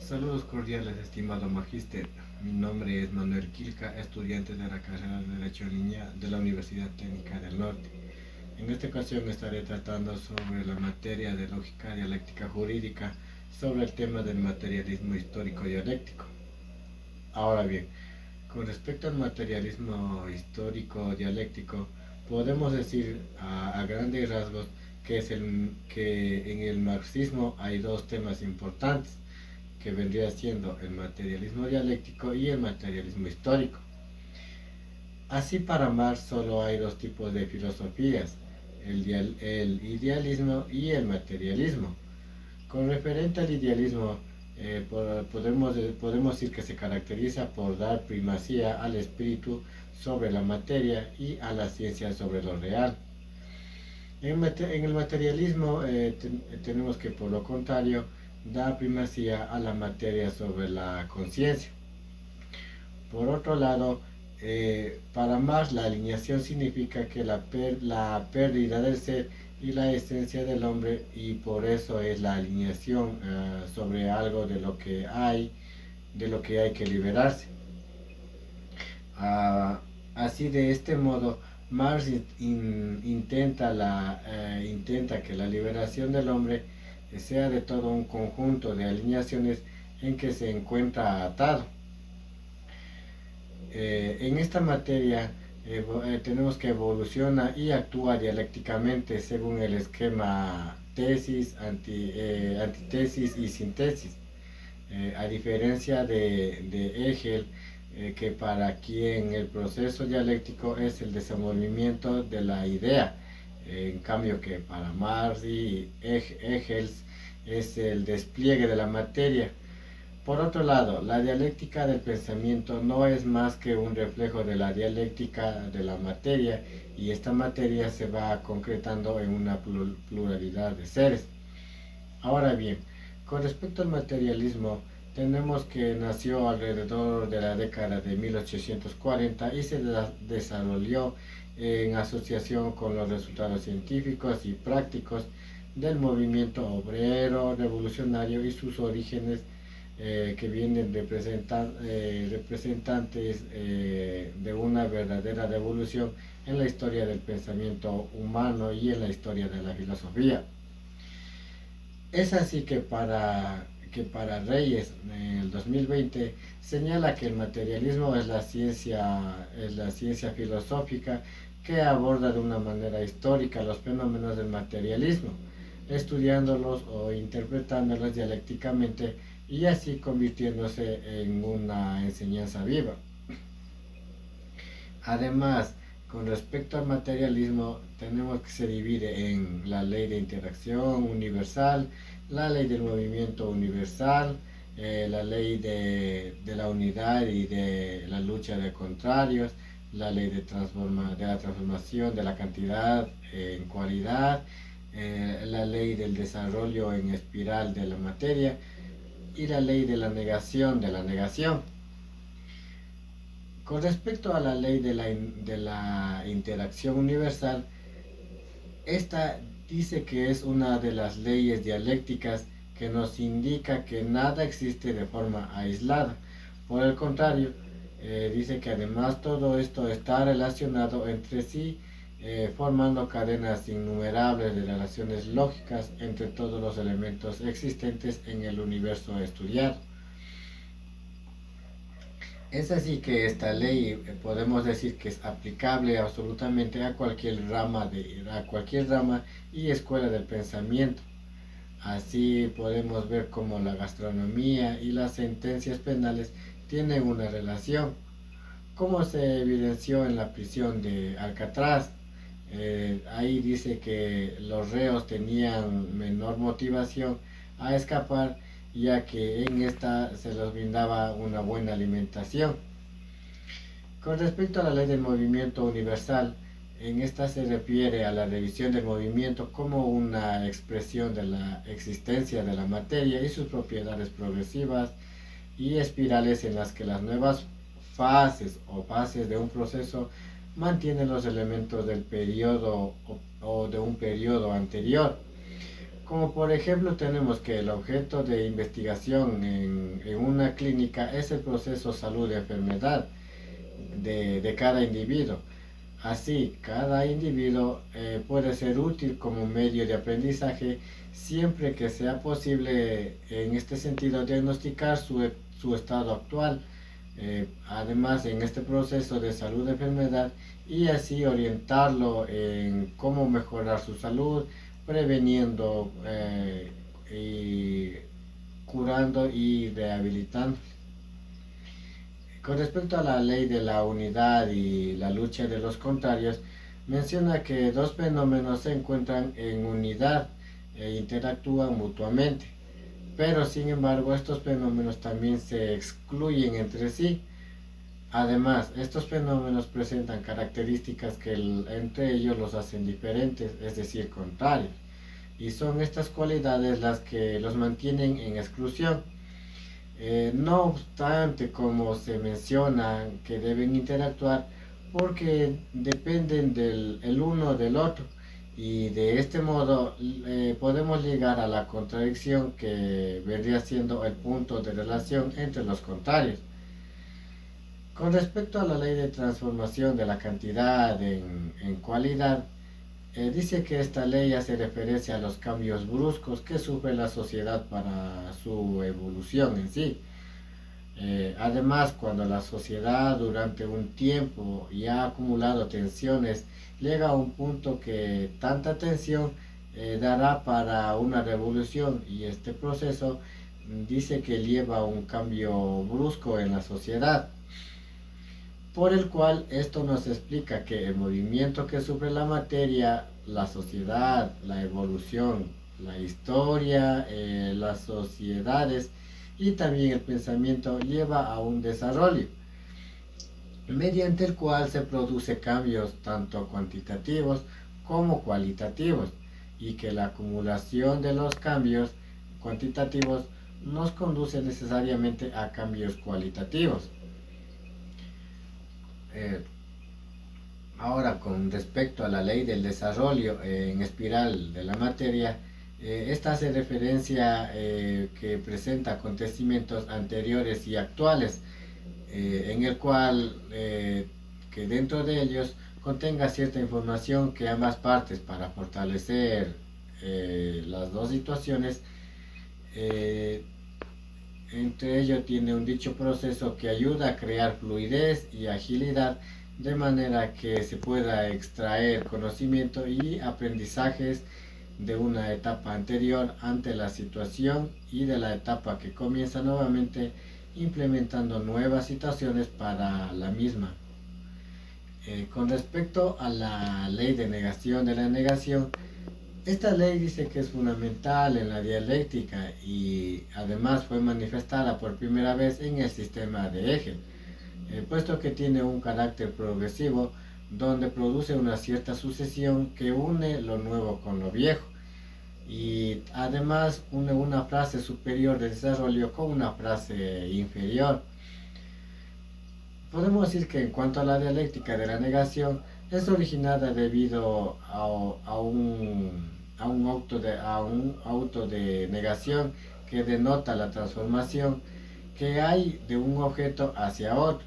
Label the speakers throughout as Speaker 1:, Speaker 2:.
Speaker 1: Saludos cordiales, estimado magíster. Mi nombre es Manuel Quilca, estudiante de la carrera de Derecho en Línea de la Universidad Técnica del Norte. En esta ocasión estaré tratando sobre la materia de lógica dialéctica jurídica sobre el tema del materialismo histórico dialéctico. Ahora bien, con respecto al materialismo histórico dialéctico, podemos decir a grandes rasgos que en el marxismo hay dos temas importantes que vendría siendo el materialismo dialéctico y el materialismo histórico. Así para Marx solo hay dos tipos de filosofías, el idealismo y el materialismo. Con referente al idealismo, podemos decir que se caracteriza por dar primacía al espíritu sobre la materia y a la ciencia sobre lo real. En el materialismo tenemos que por lo contrario da primacía a la materia sobre la conciencia. Por otro lado, para Marx la alineación significa que la pérdida del ser y la esencia del hombre, y por eso es la alineación sobre algo de lo que hay que liberarse. Ah, Así de este modo, Marx intenta que la liberación del hombre sea de todo un conjunto de alineaciones en que se encuentra atado. En esta materia tenemos que evoluciona y actúa dialécticamente según el esquema tesis, antitesis y síntesis. A diferencia de Hegel, que para quien el proceso dialéctico es el desenvolvimiento de la idea, en cambio que para Marx y Hegel es el despliegue de la materia. Por otro lado, la dialéctica del pensamiento no es más que un reflejo de la dialéctica de la materia, y esta materia se va concretando en una pluralidad de seres. Ahora bien, con respecto al materialismo, tenemos que nació alrededor de la década de 1840 y se desarrolló en asociación con los resultados científicos y prácticos del movimiento obrero revolucionario y sus orígenes, que vienen representantes de una verdadera revolución en la historia del pensamiento humano y en la historia de la filosofía. Es así que para Reyes, en el 2020, señala que el materialismo es la ciencia filosófica que aborda de una manera histórica los fenómenos del materialismo, estudiándolos o interpretándolos dialécticamente y así convirtiéndose en una enseñanza viva. Además, con respecto al materialismo, tenemos que se divide en la ley de interacción universal, la ley del movimiento universal, la ley de la unidad y de la lucha de contrarios, la ley de la transformación de la cantidad en cualidad, la ley del desarrollo en espiral de la materia y la ley de la negación. Con respecto a la ley de la interacción universal, esta dice que es una de las leyes dialécticas que nos indica que nada existe de forma aislada. Por el contrario, dice que además todo esto está relacionado entre sí, formando cadenas innumerables de relaciones lógicas entre todos los elementos existentes en el universo estudiado. Es así que esta ley podemos decir que es aplicable absolutamente a cualquier rama y escuela del pensamiento. Así podemos ver cómo la gastronomía y las sentencias penales tienen una relación, como se evidenció en la prisión de Alcatraz. Ahí dice que los reos tenían menor motivación a escapar, ya que en esta se les brindaba una buena alimentación. Con respecto a la ley del movimiento universal, en esta se refiere a la revisión del movimiento como una expresión de la existencia de la materia y sus propiedades progresivas y espirales en las que las nuevas fases de un proceso mantienen los elementos del periodo o de un periodo anterior. Como por ejemplo tenemos que el objeto de investigación en una clínica es el proceso salud-enfermedad de cada individuo. Así, cada individuo puede ser útil como medio de aprendizaje siempre que sea posible en este sentido diagnosticar su estado actual, además en este proceso de salud-enfermedad y así orientarlo en cómo mejorar su salud, preveniendo y curando y rehabilitando. Con respecto a la ley de la unidad y la lucha de los contrarios, menciona que dos fenómenos se encuentran en unidad e interactúan mutuamente, pero sin embargo estos fenómenos también se excluyen entre sí. Además, estos fenómenos presentan características que entre ellos los hacen diferentes, es decir, contrarios, y son estas cualidades las que los mantienen en exclusión. No obstante, como se menciona que deben interactuar porque dependen el uno del otro y de este modo podemos llegar a la contradicción que vendría siendo el punto de relación entre los contrarios. Con respecto a la ley de transformación de la cantidad en cualidad, dice que esta ley hace referencia a los cambios bruscos que sufre la sociedad para su evolución en sí. Además, cuando la sociedad durante un tiempo ya ha acumulado tensiones, llega a un punto que tanta tensión dará para una revolución y este proceso dice que lleva a un cambio brusco en la sociedad, por el cual esto nos explica que el movimiento que sufre la materia, la sociedad, la evolución, la historia, las sociedades y también el pensamiento lleva a un desarrollo, mediante el cual se produce cambios tanto cuantitativos como cualitativos y que la acumulación de los cambios cuantitativos nos conduce necesariamente a cambios cualitativos. Ahora, con respecto a la ley del desarrollo en espiral de la materia, esta hace referencia que presenta acontecimientos anteriores y actuales, en el cual que dentro de ellos contenga cierta información que ambas partes para fortalecer las dos situaciones, entre ello tiene un dicho proceso que ayuda a crear fluidez y agilidad de manera que se pueda extraer conocimiento y aprendizajes de una etapa anterior ante la situación y de la etapa que comienza nuevamente implementando nuevas situaciones para la misma. Con respecto a la ley de negación de la negación, esta ley dice que es fundamental en la dialéctica y además fue manifestada por primera vez en el sistema de Hegel, puesto que tiene un carácter progresivo donde produce una cierta sucesión que une lo nuevo con lo viejo y además une una fase superior de desarrollo con una frase inferior. Podemos decir que en cuanto a la dialéctica de la negación, es originada debido a un auto de negación que denota la transformación que hay de un objeto hacia otro.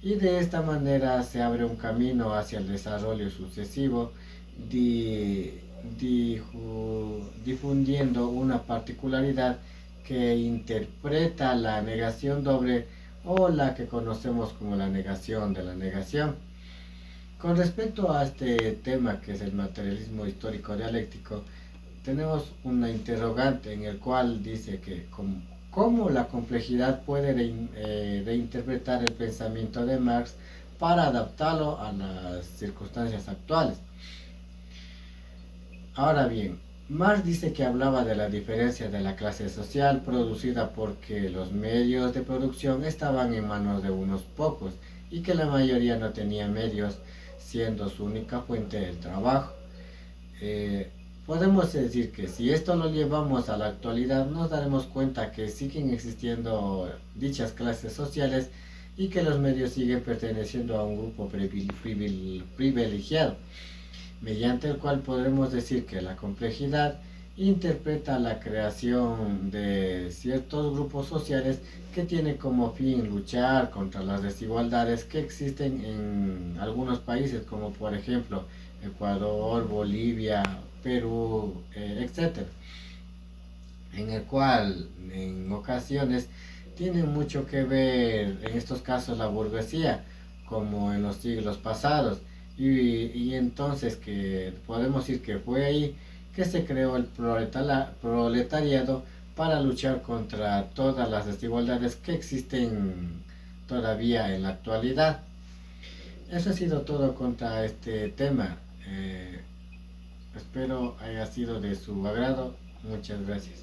Speaker 1: Y de esta manera se abre un camino hacia el desarrollo sucesivo, difundiendo una particularidad que interpreta la negación doble o la que conocemos como la negación de la negación. Con respecto a este tema que es el materialismo histórico dialéctico, tenemos una interrogante en el cual dice que cómo la complejidad puede reinterpretar el pensamiento de Marx para adaptarlo a las circunstancias actuales. Ahora bien, Marx dice que hablaba de la diferencia de la clase social producida porque los medios de producción estaban en manos de unos pocos y que la mayoría no tenía medios, siendo su única fuente el trabajo. Podemos decir que si esto lo llevamos a la actualidad nos daremos cuenta que siguen existiendo dichas clases sociales y que los medios siguen perteneciendo a un grupo privilegiado, mediante el cual podremos decir que la complejidad interpreta la creación de ciertos grupos sociales que tienen como fin luchar contra las desigualdades que existen en algunos países, como por ejemplo Ecuador, Bolivia, Perú, etcétera, en el cual en ocasiones tienen mucho que ver en estos casos la burguesía, como en los siglos pasados, y entonces que podemos decir que fue ahí que se creó el proletariado para luchar contra todas las desigualdades que existen todavía en la actualidad. Eso ha sido todo contra este tema. Espero haya sido de su agrado. Muchas gracias.